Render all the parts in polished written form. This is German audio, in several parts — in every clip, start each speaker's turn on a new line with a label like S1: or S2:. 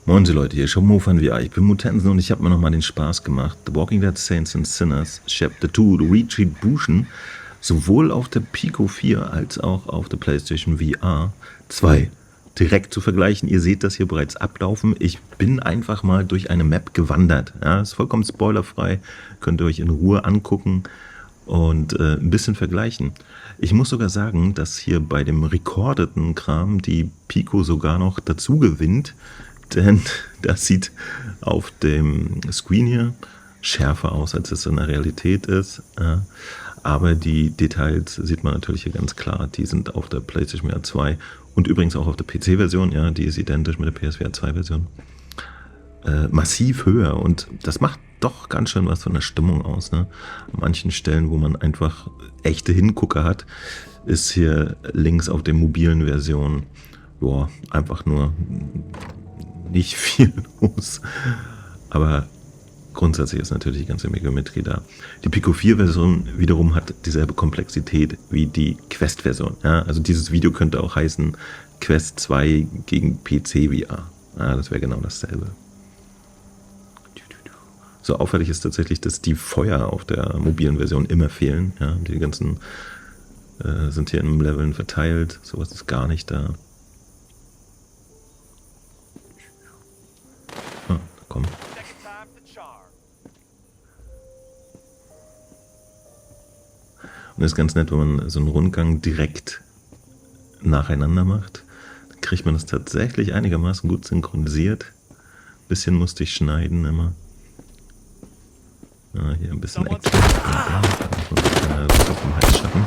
S1: Moin Leute, hier schon Mo von VR. Ich bin Mutanten und ich habe mir nochmal den Spaß gemacht. The Walking Dead Saints and Sinners, Chapter 2, The Retribution, sowohl auf der Pico 4 als auch auf der PlayStation VR 2 direkt zu vergleichen. Ihr seht das hier bereits ablaufen. Ich bin einfach mal durch eine Map gewandert. Ja, ist vollkommen spoilerfrei. Könnt ihr euch in Ruhe angucken und ein bisschen vergleichen. Ich muss sogar sagen, dass hier bei dem recordeten Kram die Pico sogar noch dazu gewinnt, denn das sieht auf dem Screen hier schärfer aus, als es in der Realität ist. Aber die Details sieht man natürlich hier ganz klar. Die sind auf der PlayStation VR 2 und übrigens auch auf der PC-Version, ja, die ist identisch mit der PSVR 2-Version, massiv höher. Und das macht doch ganz schön was von der Stimmung aus. Ne? An manchen Stellen, wo man einfach echte Hingucker hat, ist hier links auf der mobilen Version einfach nur nicht viel los. Aber grundsätzlich ist natürlich die ganze Megametrie da. Die Pico 4-Version wiederum hat dieselbe Komplexität wie die Quest-Version. Ja? Also dieses Video könnte auch heißen Quest 2 gegen PC VR. Ja, das wäre genau dasselbe. So auffällig ist tatsächlich, dass die Feuer auf der mobilen Version immer fehlen. Ja? Die ganzen sind hier in Leveln verteilt. Sowas ist gar nicht da. Komm. Und das ist ganz nett, wenn man so einen Rundgang direkt nacheinander macht. Dann kriegt man das tatsächlich einigermaßen gut synchronisiert. Ein bisschen musste ich schneiden immer. Ja, hier ein bisschen Action. Auf dem Halsschatten.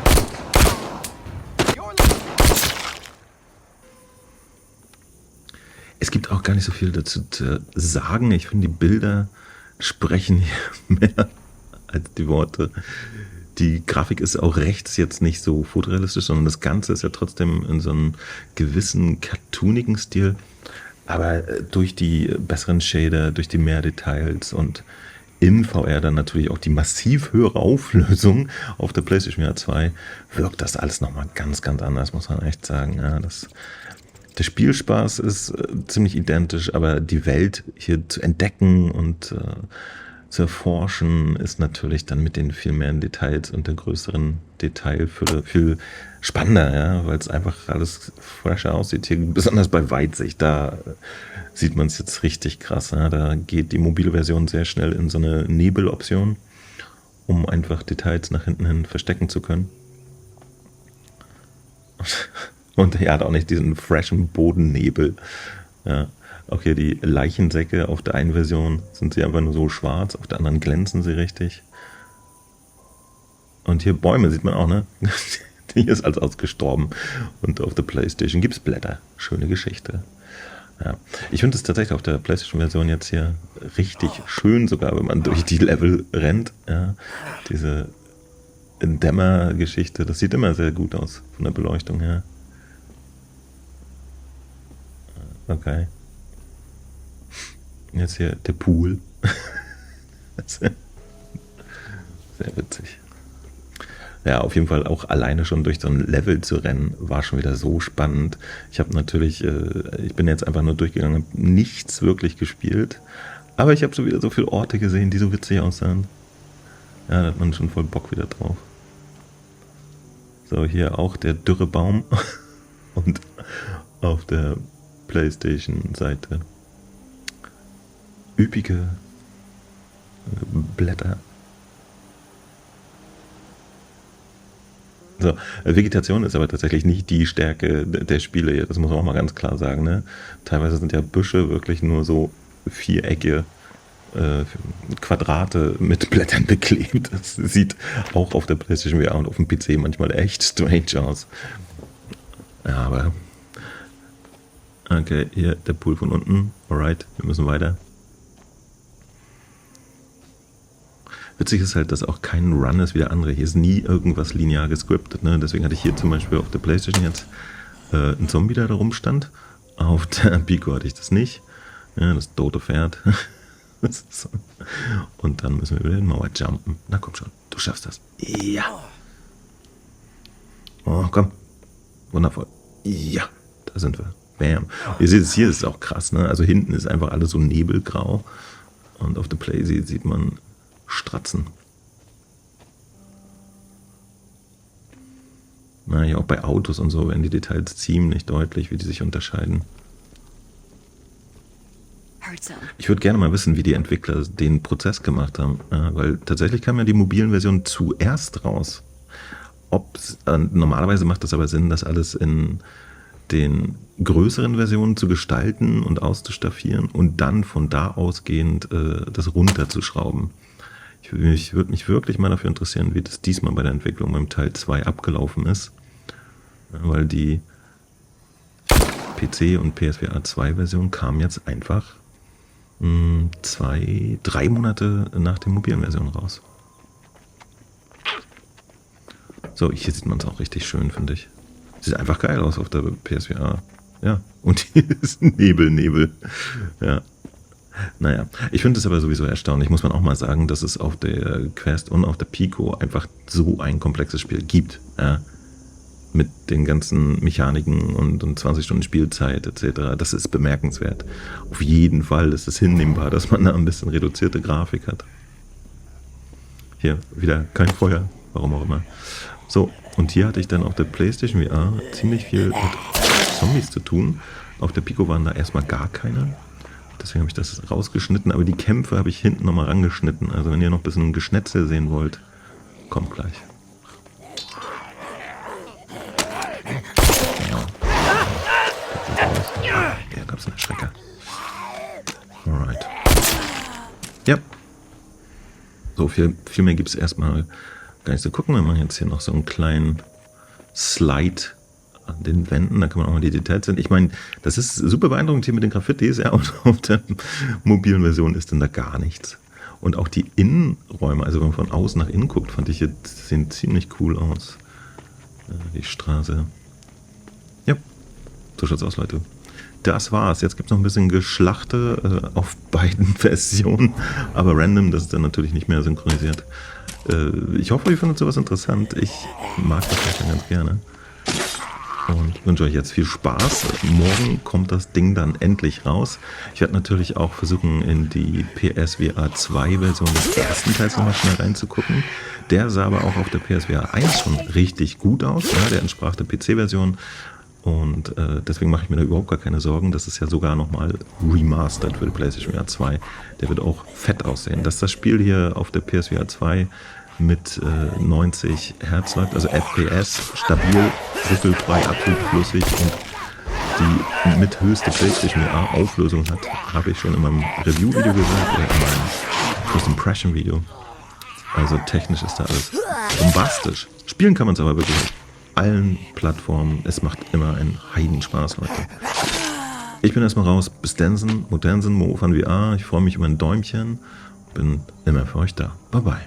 S1: Es gibt auch gar nicht so viel dazu zu sagen. Ich finde, die Bilder sprechen hier mehr als die Worte. Die Grafik ist auch rechts jetzt nicht so fotorealistisch, sondern das Ganze ist ja trotzdem in so einem gewissen cartoonigen Stil. Aber durch die besseren Shader, durch die mehr Details und im VR dann natürlich auch die massiv höhere Auflösung auf der PlayStation VR 2 wirkt das alles nochmal ganz, ganz anders, muss man echt sagen. Ja, der Spielspaß ist ziemlich identisch, aber die Welt hier zu entdecken und zu erforschen ist natürlich dann mit den viel mehr Details und der größeren Detailfülle viel spannender, ja, weil es einfach alles fresher aussieht. Hier, besonders bei Weitsicht, da sieht man es jetzt richtig krass. Ja. Da geht die mobile Version sehr schnell in so eine Nebeloption, um einfach Details nach hinten hin verstecken zu können. Und er hat auch nicht diesen freshen Bodennebel. Ja. Auch hier die Leichensäcke auf der einen Version sind sie einfach nur so schwarz, auf der anderen glänzen sie richtig. Und hier Bäume sieht man auch, ne? Die ist alles ausgestorben. Und auf der PlayStation gibt es Blätter. Schöne Geschichte. Ja. Ich finde es tatsächlich auf der PlayStation-Version jetzt hier richtig schön, sogar wenn man durch die Level rennt. Ja. Diese Dämmergeschichte, das sieht immer sehr gut aus von der Beleuchtung her. Okay. Jetzt hier der Pool. Sehr witzig. Ja, auf jeden Fall auch alleine schon durch so ein Level zu rennen, war schon wieder so spannend. Ich habe natürlich, ich bin jetzt einfach nur durchgegangen, habe nichts wirklich gespielt, aber ich habe so wieder so viele Orte gesehen, die so witzig aussahen. Ja, da hat man schon voll Bock wieder drauf. So, hier auch der dürre Baum und auf der PlayStation-Seite üppige Blätter. So, Vegetation ist aber tatsächlich nicht die Stärke der Spiele hier, das muss man auch mal ganz klar sagen. Ne? Teilweise sind ja Büsche wirklich nur so Vierecke, Quadrate mit Blättern beklebt. Das sieht auch auf der PlayStation VR und auf dem PC manchmal echt strange aus. Ja, aber okay, hier der Pool von unten. Alright, wir müssen weiter. Witzig ist halt, dass auch kein Run ist wie der andere. Hier ist nie irgendwas linear gescriptet. Ne? Deswegen hatte ich hier zum Beispiel auf der PlayStation jetzt einen Zombie, der da rumstand. Auf der Pico hatte ich das nicht. Ja, das tote Pferd. Und dann müssen wir über den Mauer jumpen. Na komm schon, du schaffst das. Ja. Oh, komm. Wundervoll. Ja, da sind wir. Bam. Ihr seht es hier, ist auch krass, ne? Also hinten ist einfach alles so nebelgrau. Und auf der Play sieht man Stratzen. Na, hier auch bei Autos und so werden die Details ziemlich deutlich, wie die sich unterscheiden. Ich würde gerne mal wissen, wie die Entwickler den Prozess gemacht haben, weil tatsächlich kam ja die mobilen Version zuerst raus. Normalerweise macht das aber Sinn, das alles in den größeren Versionen zu gestalten und auszustaffieren und dann von da ausgehend das runterzuschrauben. Ich würde mich wirklich mal dafür interessieren, wie das diesmal bei der Entwicklung beim Teil 2 abgelaufen ist, weil die PC- und PSVR 2 Version kam jetzt einfach 3 Monate nach der mobilen Version raus. So, hier sieht man es auch richtig schön, finde ich. Sieht einfach geil aus auf der PSVR. Ja, und hier ist Nebel. Ja. Naja, ich finde es aber sowieso erstaunlich, muss man auch mal sagen, dass es auf der Quest und auf der Pico einfach so ein komplexes Spiel gibt. Ja. Mit den ganzen Mechaniken und 20 Stunden Spielzeit etc. Das ist bemerkenswert. Auf jeden Fall ist es hinnehmbar, dass man da ein bisschen reduzierte Grafik hat. Hier wieder kein Feuer, warum auch immer. So, und hier hatte ich dann auf der PlayStation VR ziemlich viel mit Zombies zu tun. Auf der Pico waren da erstmal gar keine. Deswegen habe ich das rausgeschnitten, aber die Kämpfe habe ich hinten nochmal rangeschnitten. Also wenn ihr noch ein bisschen Geschnetzel sehen wollt, kommt gleich. Ja, gab es einen Schrecker. Alright. Ja. So, viel mehr gibt es erstmal gar nicht zu gucken. Wir machen jetzt hier noch so einen kleinen Slide an den Wänden. Da kann man auch mal die Details sehen. Ich meine, das ist super beeindruckend hier mit den Graffitis. Ja, und auf der mobilen Version ist denn da gar nichts. Und auch die Innenräume, also wenn man von außen nach innen guckt, fand ich jetzt, sehen ziemlich cool aus. Die Straße. Ja, so schaut's aus, Leute. Das war's. Jetzt gibt es noch ein bisschen Geschlachte auf beiden Versionen. Aber random, das ist dann natürlich nicht mehr synchronisiert. Ich hoffe, ihr findet sowas interessant. Ich mag das dann ganz gerne. Und wünsche euch jetzt viel Spaß. Morgen kommt das Ding dann endlich raus. Ich werde natürlich auch versuchen, in die PSVR 2 Version des ersten Teils nochmal schnell reinzugucken. Der sah aber auch auf der PSVR 1 schon richtig gut aus. Ja, der entsprach der PC-Version. Und deswegen mache ich mir da überhaupt gar keine Sorgen. Das ist ja sogar nochmal remastered für die PlayStation VR 2. Der wird auch fett aussehen. Dass das Spiel hier auf der PSVR 2 mit 90 Hertz läuft, also FPS, stabil, rüttelfrei, absolut flüssig und die mit höchste PlayStation VR Auflösung hat, habe ich schon in meinem Review-Video gesagt oder in meinem First Impression Video. Also technisch ist da alles bombastisch. Spielen kann man es aber wirklich auf allen Plattformen. Es macht immer einen Heidenspaß, Leute. Ich bin erstmal raus. Bis Densen, Mo van VR. Ich freue mich über ein Däumchen. Bin immer für euch da. Bye bye.